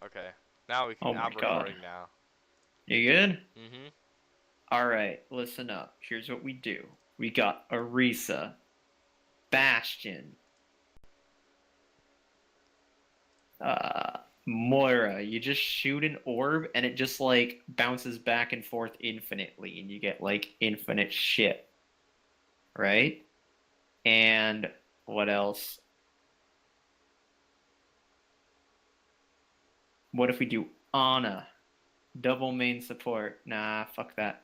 Okay. Now we can. Oh my I'm God. recording now. You good? Mm-hmm. Alright, listen up. Here's what we do. We got Arisa, Bastion, Moira. You just shoot an orb and it just like bounces back and forth infinitely and you get like infinite shit. Right? And what else? What if we do Ana? Double main support. Nah, fuck that.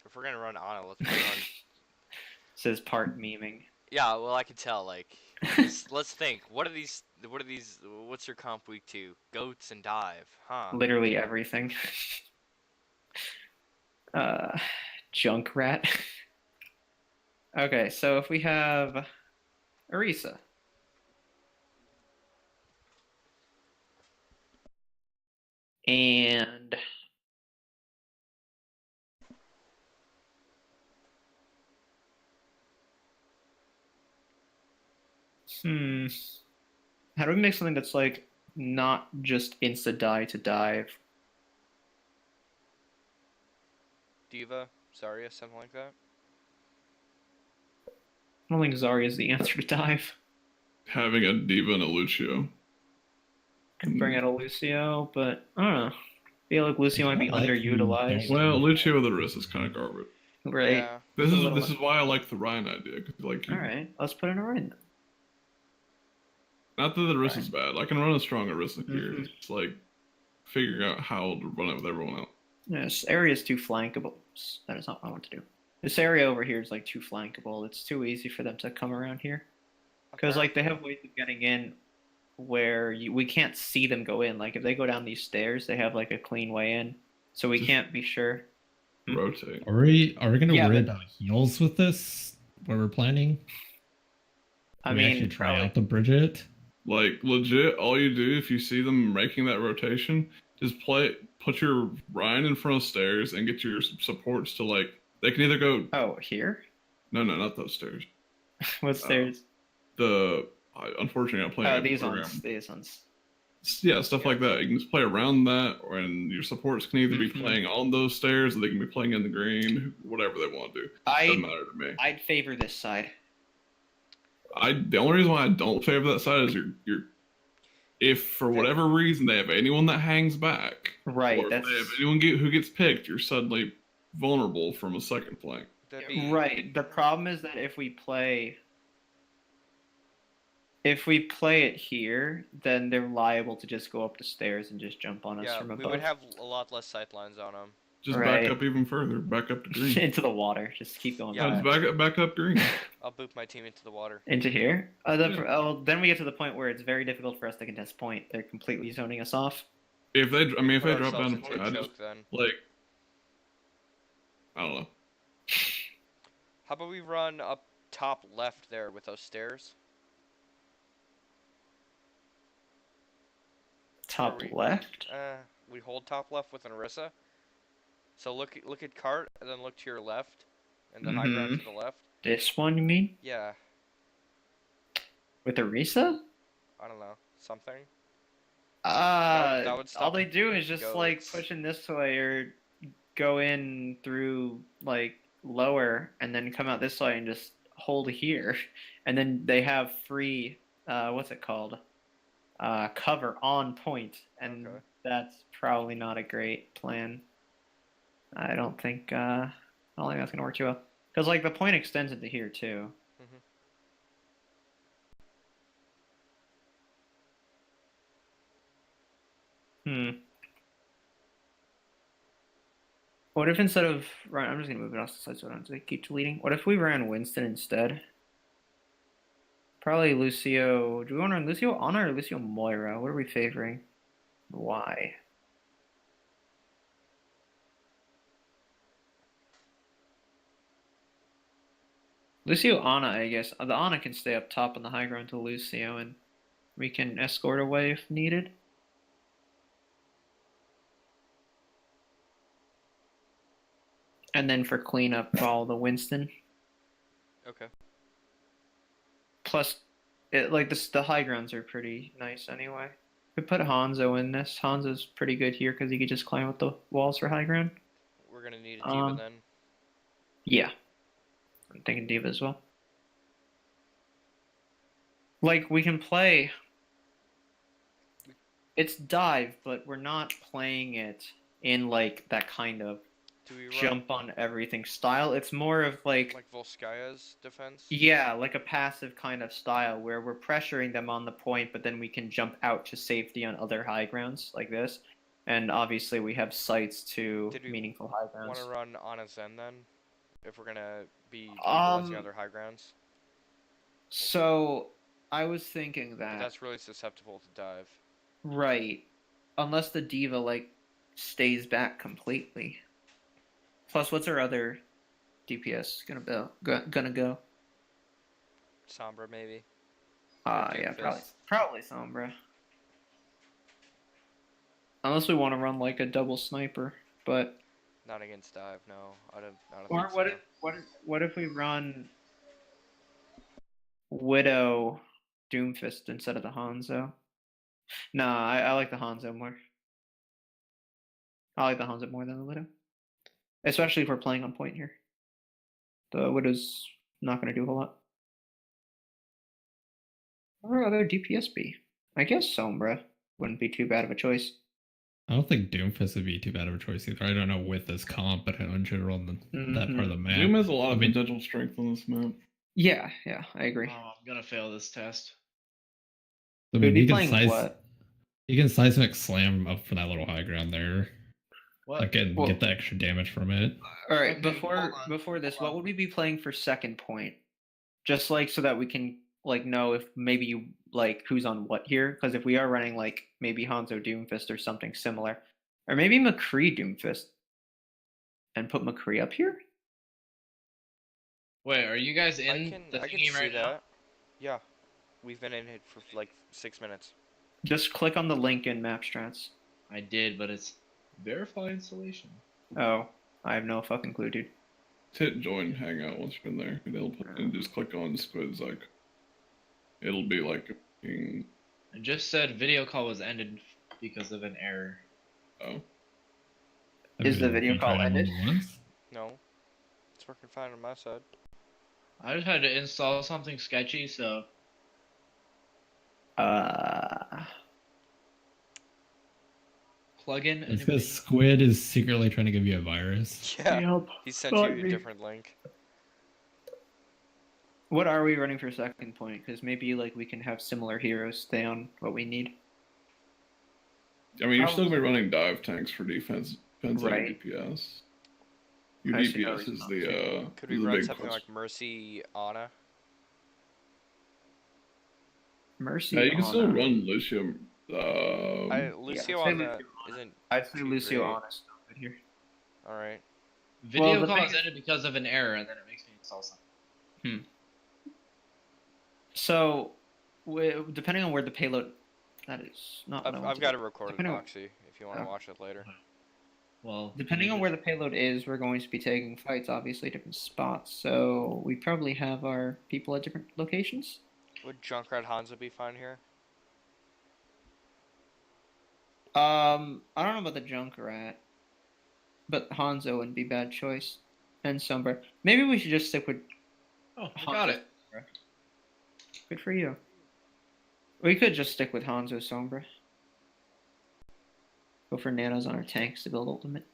If we're gonna run Ana, let's run. Says part memeing. Yeah. Well, I can tell. Like, let's think. What are these? What are these? What's your comp week 2? Goats and dive, huh? Literally everything. uh, Junkrat. Okay, so if we have Arisa. And how do we make something that's like not just insta die to dive? Diva, Zarya, something like that. I don't think Zarya is the answer to dive. Having a Diva and a Lucio. Could bring out a Lucio, but I don't know. I feel like Lucio might be underutilized. Well, Lucio with the wrist is kind of garbage. Right. Yeah. This is why I like the Ryan idea. Cause All right, let's put in a Ryan. Not that the wrist is bad. I can run a strong Arisa here. Mhm. It's just like figuring out how to run it with everyone else. This area is too flankable. That is not what I want to do. This area over here is like too flankable. It's too easy for them to come around here. Because like they have ways of getting in where we can't see them go in. Like if they go down these stairs, they have like a clean way in. So we can't be sure. Rotate. Are we gonna Yeah, worry but- about heals with this? What we're planning? I we mean, actually try probably- out the Bridget. Like legit, all you do if you see them making that rotation, just put your Ryan in front of stairs and get your supports to like. They can either go. Oh, here? No, not those stairs. What stairs? Unfortunately, I'm playing. These ones. These ones. Yeah, stuff like that. You can just play around that, and your supports can either be Mhm. playing on those stairs, or they can be playing in the green, whatever they want to do. Doesn't matter to me. I'd favor this side. The only reason why I don't favor that side is if for whatever reason they have anyone that hangs back, Right. or if That's they have anyone who gets picked, you're suddenly vulnerable from a second flank. right. The problem is that if we play it here, then they're liable to just go up the stairs and just jump on us Yeah, from we above. would have a lot less sightlines on them. Just Right. back up even further, back up to green. Into the water. Just keep going. Yeah, Just back up green. I'll boot my team into the water. Into here. Then we get to the point where it's very difficult for us to contest point. They're completely zoning us off. If they Put drop ourselves down to into point, a I choke just then. like I don't know. How about we run up top left there with those stairs? Top we- left. We hold top left with an Orisa. So look at cart and then look to your left, and the high ground to the left. This one, you mean? Yeah, With Arisa? I don't know, something. That would stop all they do is just like goats. push in this way or go in through like lower and then come out this way and just hold here, and then they have free what's it called? Cover on point, and Okay. that's probably not a great plan. I don't think that's gonna work too well because like the point extends into here too. What if instead of I'm just gonna move it off the side so I don't have to keep deleting. What if we ran Winston instead? Probably Lucio. Do we want to run Lucio Ana or Lucio Moira? What are we favoring? Why? Lucio Ana, I guess. The Ana can stay up top on the high ground to Lucio, and we can escort away if needed. And then for cleanup, follow the Winston. Okay. Plus, the high grounds are pretty nice anyway. We put Hanzo in this. Hanzo's pretty good here because he could just climb up the walls for high ground. We're gonna need a diva then. Yeah. I'm thinking diva as well. Like, we can play... It's dive, but we're not playing it in, like, that kind of Do we run jump on everything style. It's more of, like Volskaya's defense? yeah, like a passive kind of style where we're pressuring them on the point, but then we can jump out to safety on other high grounds like this. And obviously we have sights to Did we meaningful high Want grounds. to run on a Zen then? If we're gonna be utilizing other high grounds? So I was thinking But that that's really susceptible to dive. right, unless the diva like stays back completely. Plus, what's our other DPS gonna go? Sombra maybe. Yeah, probably Sombra. Unless we want to run like a double sniper, but Not against dive, no. I don't or think what so. if what if we run Widow Doomfist instead of the Hanzo? Nah, I like the Hanzo more. I like the Hanzo more than the Widow, especially if we're playing on point here. The Widow's not going to do a whole lot. Or other DPS be? I guess Sombra wouldn't be too bad of a choice. I don't think Doomfist would be too bad of a choice either. I don't know with this comp, but in general, that part of the map. Doom has a lot of potential strength on this map. Yeah, I agree. Oh, I'm gonna fail this test. I We'd mean, be you can playing what? You can seismic slam up for that little high ground there. What? Like, and Well- get the extra damage from it. All right, Okay, before this, what would we be playing for second point? Just like so that we can like know if maybe like who's on what here. Because if we are running like maybe Hanzo Doomfist or something similar, or maybe McCree Doomfist, and put McCree up here. Wait, are you guys in I can the see thingy right now? that. Yeah. We've been in it for like 6 minutes. Just click on the link in Map Strats. I did, but it's verify installation. Oh, I have no fucking clue, dude. Just hit join hangout once you're in there, and just click on Squid's like. It'll be like It just said video call was ended because of an error. oh. Is the video You tried call it more ended? than once? No. It's working fine on my side. I just had to install something sketchy, so plug in. It's because Squid is secretly trying to give you a virus. Yeah. Yep. He sent you Fuck a me. different link. What are we running for second point? Because maybe like we can have similar heroes stay on what we need. I mean, you're still gonna be running dive tanks for defense. Depends on your Right. DPS. Your I see no DPS reason is not the Could we is the run big something plus. like Mercy Ana? Mercy. Yeah, you can still Ana. run Lucio. Lucio I'd say Ana Lucio isn't. I'd say too Lucio great. Ana still good here. Alright. Video Well, the call thing was is- ended because of an error, and then it makes me install something. So, depending on where the payload, that is not. What I want I've to got do. it recorded, Depending on- Moxie, if you want to Oh. watch it later. Well, Depending on where the payload is, we're going to be taking fights, obviously different spots. So we probably have our people at different locations. Would Junkrat Hanzo be fine here? I don't know about the Junkrat, but Hanzo wouldn't be bad choice, and Sombra. Maybe we should just stick with. Oh, I got it. Good for you. We could just stick with Hanzo Sombra. Go for nanos on our tanks to build ultimate.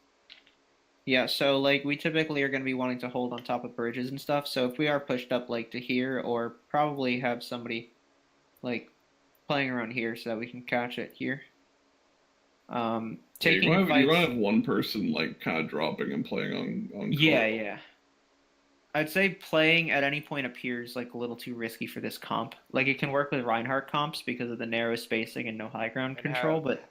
Yeah, so like we typically are going to be wanting to hold on top of bridges and stuff. So if we are pushed up like to here, or probably have somebody like playing around here so that we can catch it here. Taking you're fights. gonna have one person like kind of dropping and playing on. Yeah. I'd say playing at any point appears like a little too risky for this comp. Like it can work with Reinhardt comps because of the narrow spacing and no high ground And control, how- but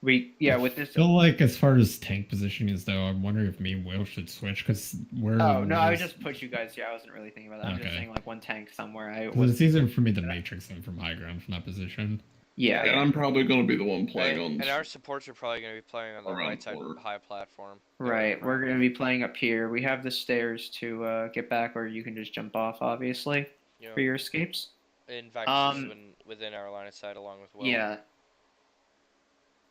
with this. I feel like as far as tank positioning is though, I'm wondering if me and Will should switch because we're. Oh no, I would just put you guys here. I wasn't really thinking about that. I'm just Okay. saying like one tank somewhere. I 'cause was. it's easier for me to matrix them from high ground from that position. Yeah. And I'm probably gonna be the one playing on. And our supports are probably going to be playing on the Around right side forward. high platform. Right. We're gonna be playing up here. We have the stairs to get back, or you can just jump off, obviously, You know, for your escapes. in fact, Um, within our line of sight along with Will. Yeah.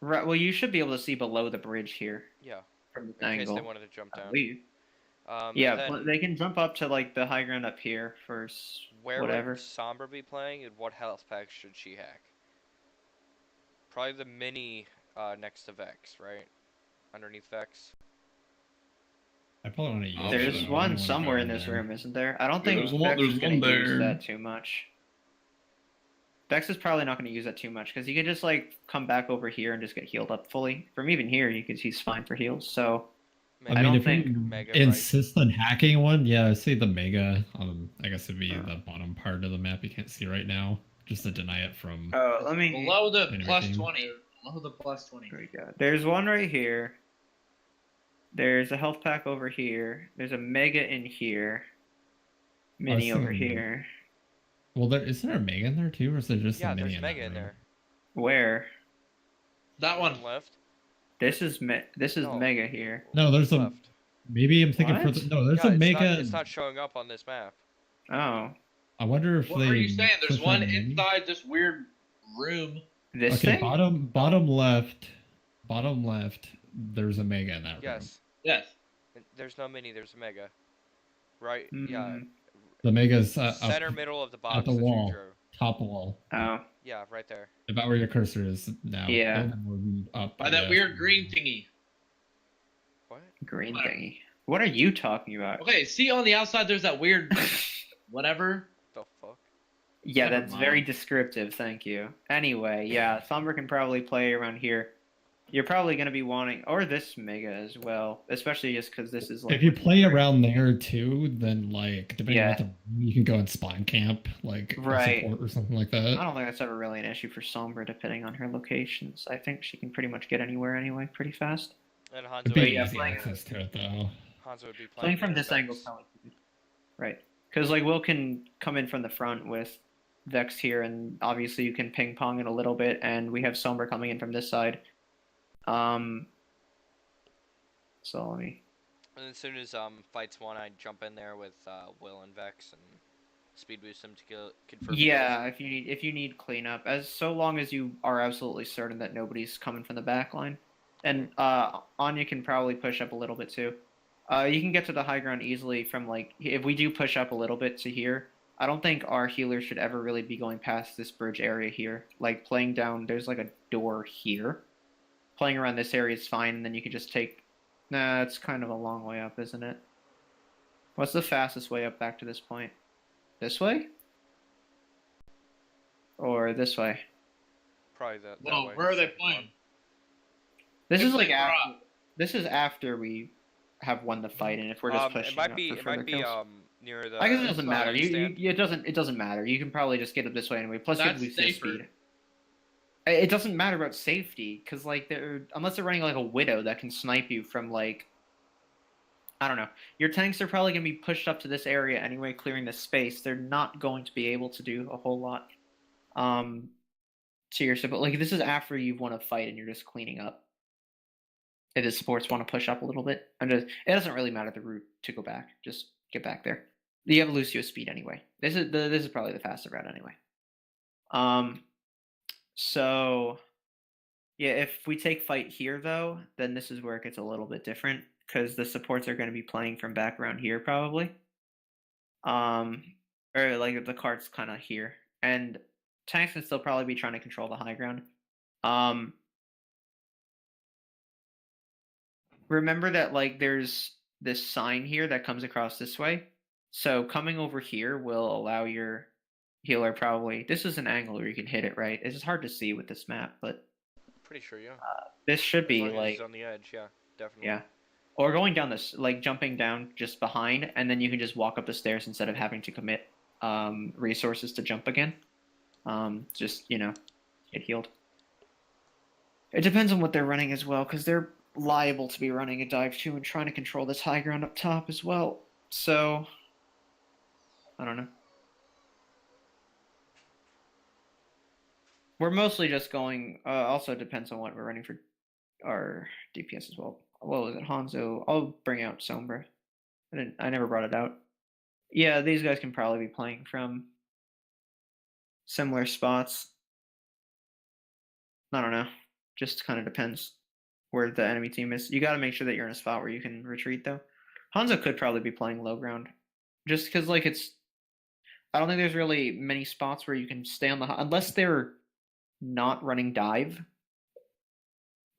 Right. Well, you should be able to see below the bridge here Yeah, from this in case angle. they wanted to jump I down. believe. And Yeah, then they can jump up to like the high ground up here for where whatever. would Sombra be playing, and what health pack should she hack? Probably the mini next to Vex, right? Underneath Vex. I probably want to use. There's it, There's though. I don't one wanna go somewhere in in this there. room, isn't there? I don't Yeah, think there's one- Vex there's is going one to use there. that too much. Vex is probably not going to use that too much because you can just like come back over here and just get healed up fully. From even here, you can he's fine for heals. So Maybe I don't if think you Mega, right? insist on hacking one, yeah, I say the mega. I guess it'd be Oh. the bottom part of the map you can't see right now, just to deny it from. let me. Below the Enemy plus team. 20. Below the plus 20. There we go. There's one right here. There's a health pack over here. There's a mega in here. Mini over thinking- here. Well, isn't there a mega in there too, or is there just Yeah, a mini there's Mega in that room? there. Where? That one. Left. This is No. mega here. No, there's a. Left. Maybe I'm thinking What? there's Yeah, a mega. It's not showing up on this map. Oh, I wonder if What they. were you saying? There's push one on mini? inside this weird room. this Okay, thing. bottom left. Bottom left. There's a mega in that room. Yes. Yes. There's no mini. There's a Mega. Right. Yeah. Mm, The mega's Center up middle of the box. the that you wall. drew. top wall. Oh, Yeah, right there. About where your cursor is now. Yeah. And we're up. By that yes. weird green thingy. What? green Whatever. thingy. What are you talking about? Okay, see on the outside there's that weird whatever. The fuck? Yeah, Never that's mind. very descriptive. Thank you. Anyway, yeah, Sombra can probably play around here. You're probably going to be wanting, or this mega as well, especially just because this is like. If you play around there too, then like depending Yeah. on what you can go and spawn camp like a Right. support or something like I that. don't think that's ever really an issue for Sombra, depending on her locations. I think she can pretty much get anywhere anyway, pretty fast. And It'd Hanzo be would, yeah, easy playing- access to it though. Hanzo would be Playing from near this Vex. angle is probably good. Right. Because like Will can come in from the front with Vex here, and obviously you can ping pong it a little bit, and we have Sombra coming in from this side. So let me. And as soon as fights one, I'd jump in there with Will and Vex and speed boost them to confirm. Yeah, if you need cleanup, as so long as you are absolutely certain that nobody's coming from the back line, and Anya can probably push up a little bit too. You can get to the high ground easily from like if we do push up a little bit to here. I don't think our healers should ever really be going past this bridge area here. Like playing down, there's like a door here. Playing around this area is fine, and then you can just take. Nah, it's kind of a long way up, isn't it? What's the fastest way up back to this point? This way? Or this way? Probably that Whoa, way. where are they Second playing? one. This is like Pick after. Rock. This is after we have won the fight, and if we're just pushing it might up be for further kills. near the. I guess it doesn't matter. stand. It doesn't matter. You can probably just get it this way anyway. Plus, you That's lose the safer. speed. It doesn't matter about safety because like unless they're running like a widow that can snipe you from like. I don't know. Your tanks are probably going to be pushed up to this area anyway, clearing the space. They're not going to be able to do a whole lot. To your support, like this is after you've won a fight and you're just cleaning up. If the supports want to push up a little bit, it doesn't really matter the route to go back. Just get back there. You have Lucio's speed anyway. This is probably the faster route anyway. So yeah, if we take fight here though, then this is where it gets a little bit different because the supports are going to be playing from back around here probably. Or like the cart's kind of here, and tanks can still probably be trying to control the high ground. Remember that like there's this sign here that comes across this way. So coming over here will allow your healer probably. This is an angle where you can hit it, right? It's just hard to see with this map, but Pretty sure, yeah. this should As be long as like it's on the edge, yeah, definitely. yeah. Or going down this, like jumping down just behind, and then you can just walk up the stairs instead of having to commit resources to jump again. Just, get healed. It depends on what they're running as well, because they're liable to be running a dive too and trying to control this high ground up top as well. So, I don't know. We're mostly just going, also depends on what we're running for our DPS as well. What was it, Hanzo? I'll bring out Sombra. I never brought it out. Yeah, these guys can probably be playing from similar spots. I don't know. Just kind of depends where the enemy team is. You got to make sure that you're in a spot where you can retreat, though. Hanzo could probably be playing low ground, just because like it's. I don't think there's really many spots where you can stay on the unless they're not running dive.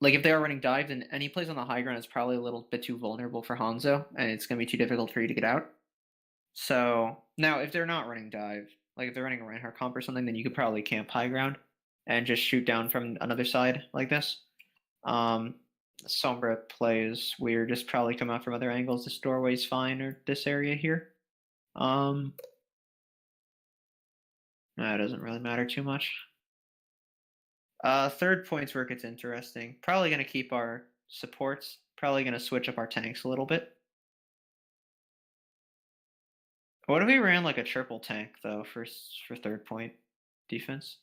Like if they are running dive, then any place on the high ground is probably a little bit too vulnerable for Hanzo, and it's gonna be too difficult for you to get out. So now, if they're not running dive, like if they're running a Reinhardt comp or something, then you could probably camp high ground and just shoot down from another side like this. Sombra plays weird, just probably come out from other angles. This doorway's fine, or this area here. That doesn't really matter too much. Third point's where it gets interesting. Probably going to keep our supports. Probably going to switch up our tanks a little bit. What if we ran like a triple tank though for third point defense?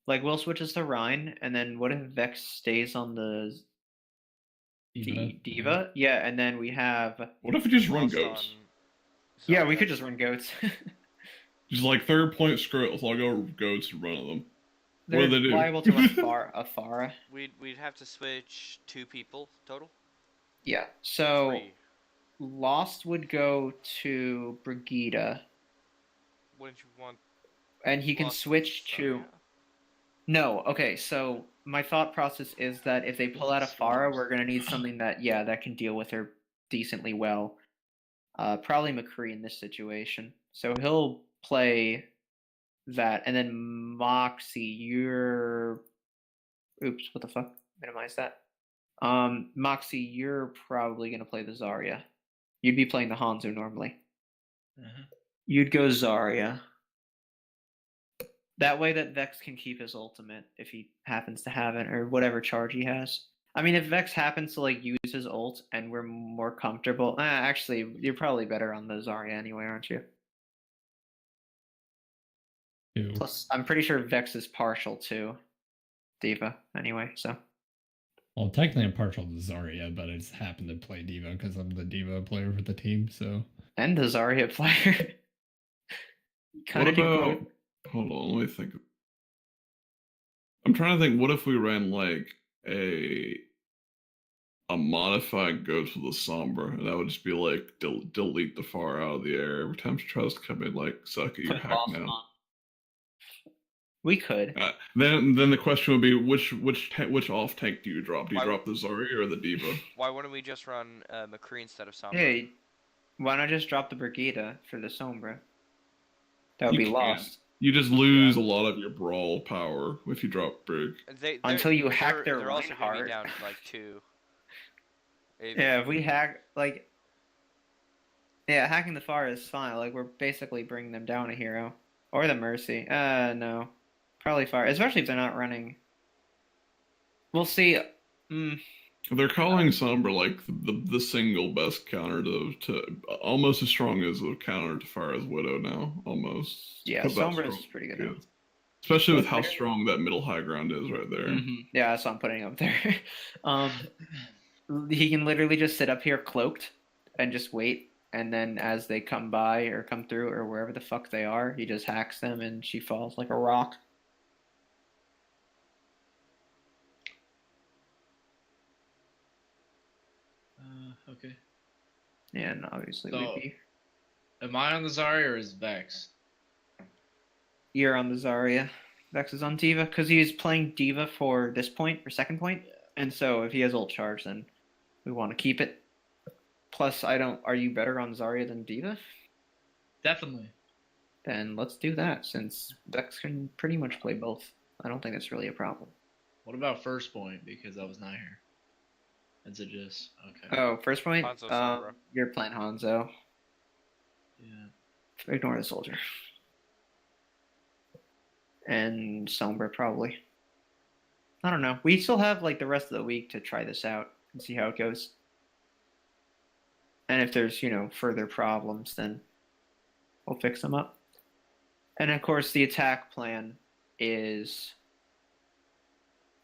Like Will switches to Rhine, and then what if Vex stays on the Diva? Yeah, and then we have. What if we just run Lost goats? Yeah, we could just run goats. Just like third point, screw it. I'll go goats and run at them. They're What do they do? liable to a Pharah. We'd have to switch 2 people total. Yeah, so 3. Lost would go to Brigida, Wouldn't you want? and he can Lost switch to. Zarya? No, okay, so my thought process is that if they pull out a Pharah, we're going to need something that, yeah, that can deal with her decently well. Probably McCree in this situation. So he'll play that, and then Moxie, you're... Oops, what the fuck? Minimize that. Moxie, you're probably going to play the Zarya. You'd be playing the Hanzo normally. You'd go Zarya. That way that Vex can keep his ultimate if he happens to have it, or whatever charge he has. I mean, if Vex happens to like use his ult and we're more comfortable... actually, you're probably better on the Zarya anyway, aren't you? Ew. Plus, I'm pretty sure Vex is partial to Diva anyway, so... Well, technically I'm partial to Zarya, but I just happen to play Diva because I'm the Diva player for the team, so... And the Zarya player. Kind of do both. Hold on, let me think. I'm trying to think. What if we ran like a modified goes with a Sombra, and that would just be like delete the far out of the air every time she tries to come in. Like, suck it, you're Put hacked boss now. on. We could. Then the question would be which off tank do you drop? Do you Why- drop the Zarya or the Diva? Why wouldn't we just run McCree instead of Sombra? Hey, why not just drop the Brigida for the Sombra? That would You be can't. lost. You just lose a lot of your brawl power if you drop Brig. Until you hack their they're also gonna be Reinhardt. down to like 2. Yeah, if we hack, like... Yeah, hacking the Pharah is fine. Like, we're basically bringing them down a hero. Or the Mercy. No. Probably Pharah. Especially if they're not running. We'll see. They're calling Sombra like the single best counter to almost as strong as a counter to Pharah's Widow now, almost. Yeah, Put that Sombra's strong. pretty good Yeah. now. Especially with But how they're- strong that middle high ground is right there. Yeah, that's what I'm putting up there. He can literally just sit up here cloaked and just wait, and then as they come by or come through or wherever the fuck they are, he just hacks them and she falls like a rock. Okay. Yeah, and obviously So- we'd be... Am I on the Zarya or is Vex? You're on the Zarya. Vex is on Diva, because he's playing Diva for this point, or second point, and so if he has ult charge, then we want to keep it. Plus, are you better on Zarya than Diva? Definitely. Then let's do that, since Vex can pretty much play both. I don't think that's really a problem. What about first point? Because I was not here. Is it just okay? Oh, first point, Hanzo Sombra. you're playing Hanzo. Yeah. Ignore the soldier. And Sombra, probably. I don't know. We still have, like, the rest of the week to try this out and see how it goes. And if there's, further problems, then we'll fix them up. And, of course, the attack plan is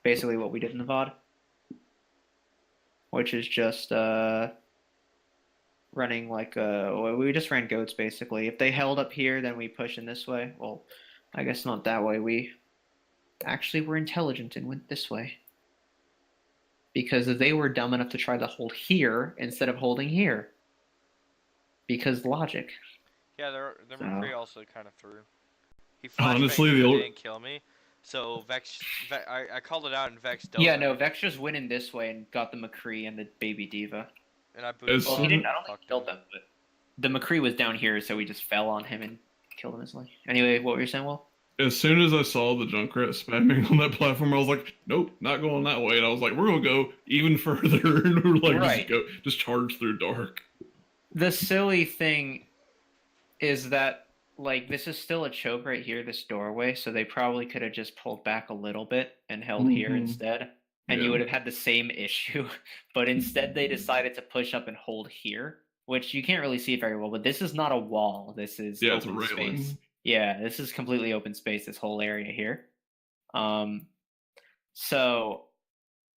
basically what we did in the VOD. Which is just, running like we just ran goats basically. If they held up here, then we push in this way. Well, I guess not that way. We actually were intelligent and went this way. Because they were dumb enough to try to hold here instead of holding here. Because logic. Yeah, the McCree also kind of threw. He Honestly, flashbanged me the but old didn't kill me. So I called it out and Vex dove Yeah, at no, me, Vex just went in this way and got the McCree and the baby diva. and I As booted Well, off he soon- didn't. I and don't think fucked he killed him. them, but the McCree was down here, so we just fell on him and killed him instantly. Anyway, what were you saying, Will? as soon as I saw the Junkrat spamming on that platform, I was like, nope, not going that way. And I was like, we're gonna go even further, and we're like, Right. just charge through dark. The silly thing is that, like, this is still a choke right here, this doorway, so they probably could have just pulled back a little bit and held here Mhm. instead, and you Yeah. would have had the same issue. But instead, they decided to push up and hold here, which you can't really see very well. But this is not a wall. This is Yeah, it's a open railing. space. Yeah, this is completely open space. This whole area here. So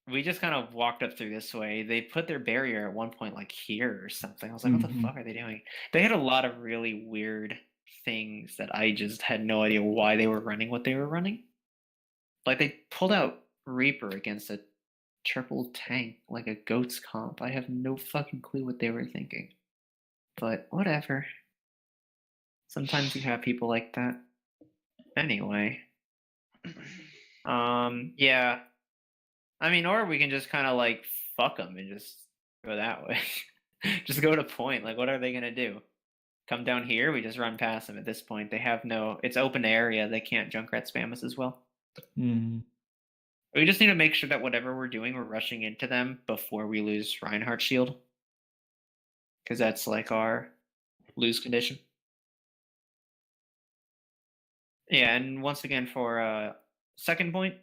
we just kind of walked up through this way. They put their barrier at one point like here or something. I was like, what the Mhm. fuck are they doing? They had a lot of really weird things that I just had no idea why they were running what they were running. Like they pulled out Reaper against a triple tank, like a goats comp. I have no fucking clue what they were thinking. But whatever. Sometimes you have people like that. Anyway. Yeah. I mean, or we can just kind of like fuck them and just go that way. Just go to point. Like, what are they gonna do? Come down here? We just run past them at this point. They have no. It's open area. They can't Junkrat spam us as well. Mhm. We just need to make sure that whatever we're doing, we're rushing into them before we lose Reinhardt's shield. Because that's like our lose condition. Yeah, and once again for second point,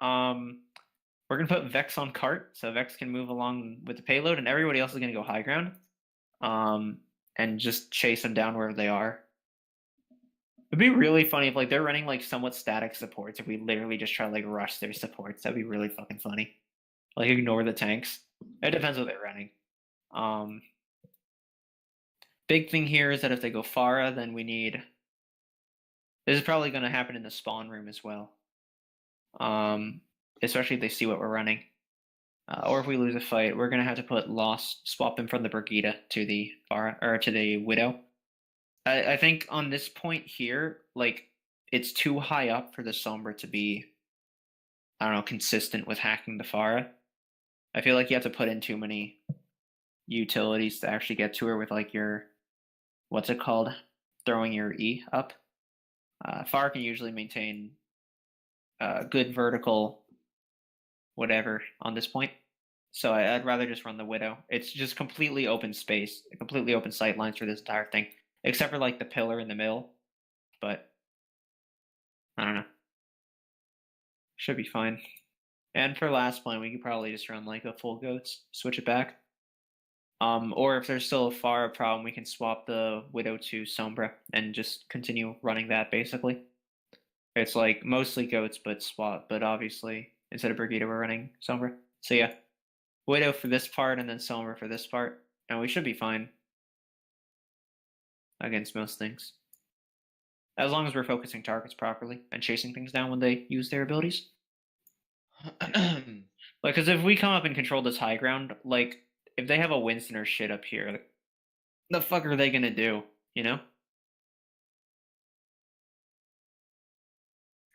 we're gonna put Vex on cart, so Vex can move along with the payload, and everybody else is gonna go high ground, and just chase them down wherever they are. It'd be really funny if like they're running like somewhat static supports. If we literally just try to like rush their supports, that'd be really fucking funny. Like ignore the tanks. It depends what they're running. Big thing here is that if they go Pharah, then we need. This is probably going to happen in the spawn room as well. Especially if they see what we're running. Or if we lose a fight, we're going to have to put Lost, swap him from the Brigida to the Pharah, or to the Widow. I think on this point here, like, it's too high up for the Sombra to be, I don't know, consistent with hacking the Pharah. I feel like you have to put in too many utilities to actually get to her with, like, your, what's it called? Throwing your E up. Pharah can usually maintain good vertical whatever on this point. So I'd rather just run the Widow. It's just completely open space, completely open sight lines for this entire thing. Except for like the pillar in the middle. But I don't know. Should be fine. And for last point, we could probably just run like a full goats, switch it back. Or if there's still a Pharah problem, we can swap the Widow to Sombra and just continue running that basically. It's like mostly goats, but swap. But obviously, instead of Brigida, we're running Sombra. So yeah, Widow for this part, and then Sombra for this part, and we should be fine against most things, as long as we're focusing targets properly and chasing things down when they use their abilities. Like, because if we come up and control this high ground, like if they have a Winston or shit up here, like, the fuck are they gonna do? You know?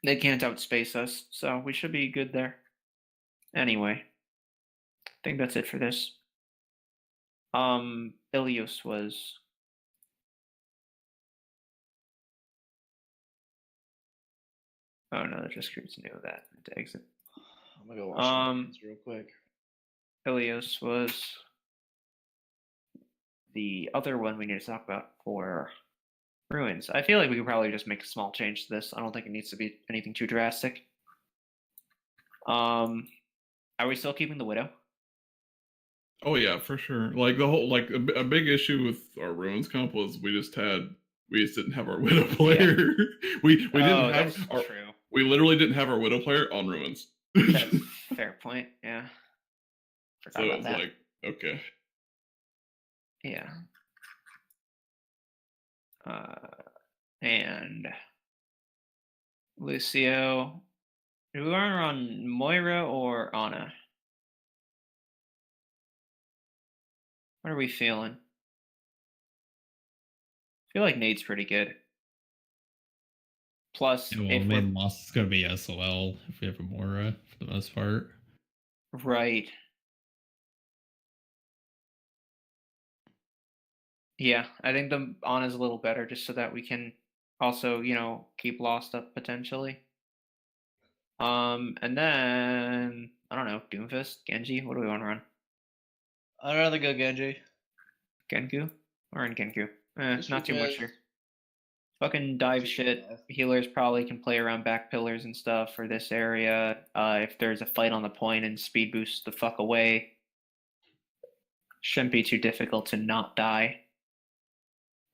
They can't outspace us, so we should be good there. Anyway, I think that's it for this. Ilios was. Oh no, that just creates new of that. I have to exit. I'm gonna go watch some games real quick. Ilios was the other one we need to talk about for Ruins. I feel like we could probably just make a small change to this. I don't think it needs to be anything too drastic. Are we still keeping the Widow? Oh yeah, for sure. Like the whole a big issue with our ruins comp was we just didn't have our widow player. we didn't have that's our true. we literally didn't have our widow player on ruins. That's fair point. Yeah. Forgot So it about was that. like, okay. Yeah. And Lucio Do we want to run Moira or Ana? What are we feeling? I feel like Nate's pretty good. Plus, Yeah, well, if main we're loss is going to be SOL if we have a Mora for the most part. right. Yeah, I think the Ana's a little better just so that we can also, keep Lost up potentially. And then I don't know, Doomfist, Genji. What do we want to run? I'd rather go Genji. Genku? Or in Genku? Just Not too much because- here. Fucking dive Just shit. because. Healers probably can play around back pillars and stuff for this area. If there's a fight on the point and speed boost the fuck away, shouldn't be too difficult to not die.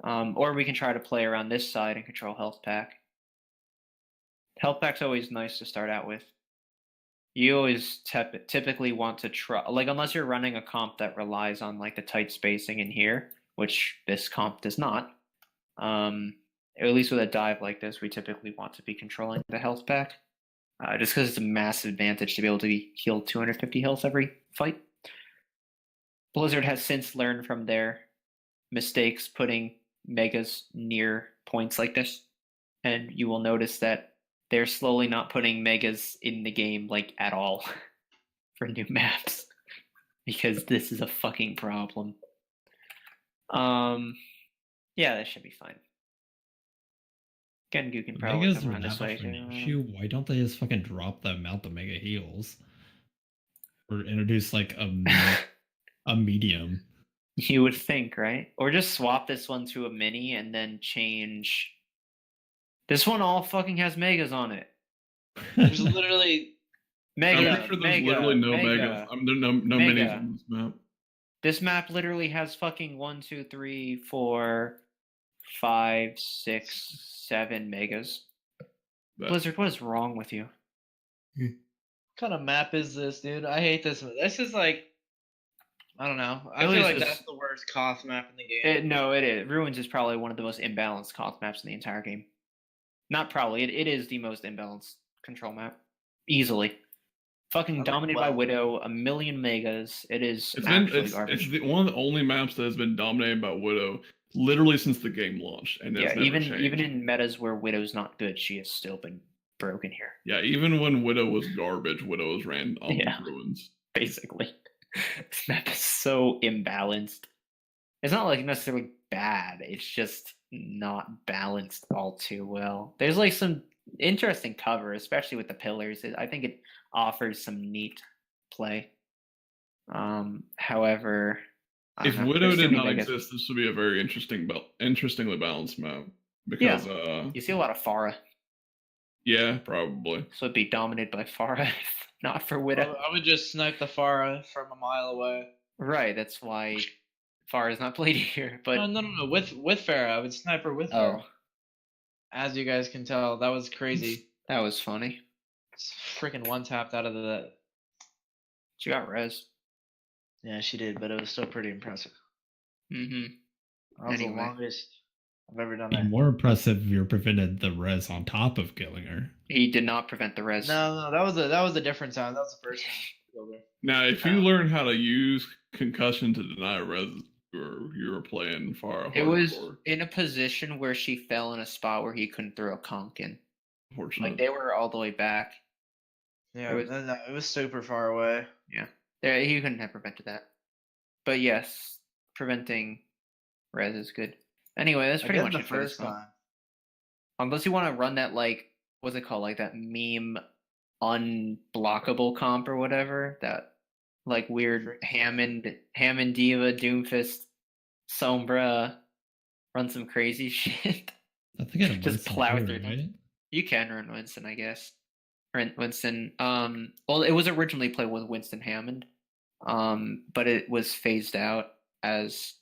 Or we can try to play around this side and control health pack. Health pack's always nice to start out with. You always typically want to try, like, unless you're running a comp that relies on like the tight spacing in here, which this comp does not. At least with a dive like this, we typically want to be controlling the health pack, just because it's a massive advantage to be able to be healed 250 health every fight. Blizzard has since learned from their mistakes putting megas near points like this, and you will notice that they're slowly not putting megas in the game like at all for new maps because this is a fucking problem. Yeah, that should be fine. Gengu can probably Megas come are around this that way much of an too. issue. Why don't they just fucking drop the amount of mega heals? Or introduce like a medium? You would think, right? Or just swap this one to a mini and then change. This one all fucking has megas on it. There's literally Mega, I'm pretty sure there's mega, literally no mega. megas. There's no Mega. minis on this map. This map literally has fucking 1, 2, 3, 4, 5, 6, 7 megas. But Blizzard, what is wrong with you? what kind of map is this, dude? I hate this. This is like, I don't know. I At feel least like it's- that's the worst cost map in the game. No, it is. Ruins is probably one of the most imbalanced comp maps in the entire game. Not probably. It is the most imbalanced control map. Easily. Fucking like dominated by well. Widow, a million megas. It is it's actually garbage. one of the only maps that has been dominated by Widow literally since the game launched, and it's Yeah, never even changed. in metas where Widow's not good, she has still been broken here. Yeah, even when Widow was garbage, Widow was ran on Yeah. Ruins. Basically. This map is so imbalanced. It's not like necessarily bad, it's just not balanced all too well. There's like some interesting cover, especially with the pillars. I think it offers some neat play. However, I If don't know, Widow there's too did many not megas. exist, this would be a very interestingly balanced map. Because You see a lot of Pharah, yeah, probably. so it'd be dominated by Pharah, if not for Widow. I would just snipe the Pharah from a mile away. Right, that's why Pharah is not played here. But No. With Pharah, I would snipe her with Pharah. oh, As you guys can tell, that was crazy. that was funny. It's freaking one tapped out of the. She got res. Yeah, she did, but it was still pretty impressive. Mm-hmm. That was Anyway. the longest I've ever done Be that. more impressive if you prevented the res on top of killing her. He did not prevent the res. No, that was a different time. That was the first time. Now, if you learn how to use concussion to deny res, you were playing far. It was hardcore. in a position where she fell in a spot where he couldn't throw a conk in. Unfortunately. Like they were all the way back. Yeah, It it was super far away. There, he couldn't have prevented that. But yes, preventing res is good. Anyway, that's pretty I much guess it the for this first one. time. Unless you want to run that like what's it called, like that meme unblockable comp or whatever, that like weird Hammond Diva Doomfist Sombra run some crazy shit. I think I Just plow too, through them. right? You can run Winston, I guess. Winston. Well, it was originally played with Winston Hammond, but it was phased out as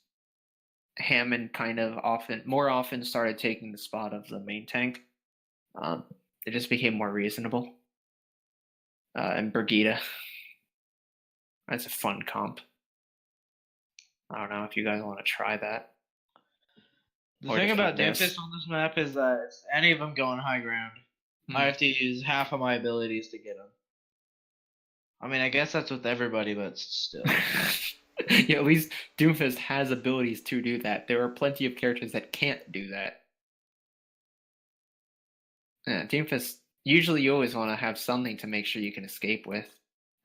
Hammond kind of more often started taking the spot of the main tank. It just became more reasonable. And Brigida. That's a fun comp. I don't know if you guys want to try that. The Or thing just about for this. Doomfist on this map is that any of them go on high ground. I have to use half of my abilities to get them. I mean, I guess that's with everybody, but still. Yeah, at least Doomfist has abilities to do that. There are plenty of characters that can't do that. Yeah, Doomfist. Usually, you always want to have something to make sure you can escape with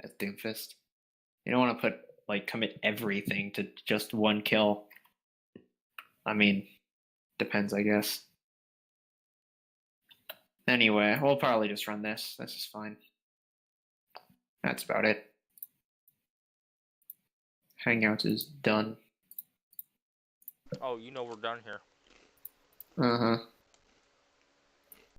as Doomfist. You don't want to commit everything to just one kill. I mean, depends, I guess. Anyway, we'll probably just run this. This is fine. That's about it. Hangouts is done. Oh, you know we're done here. Uh-huh.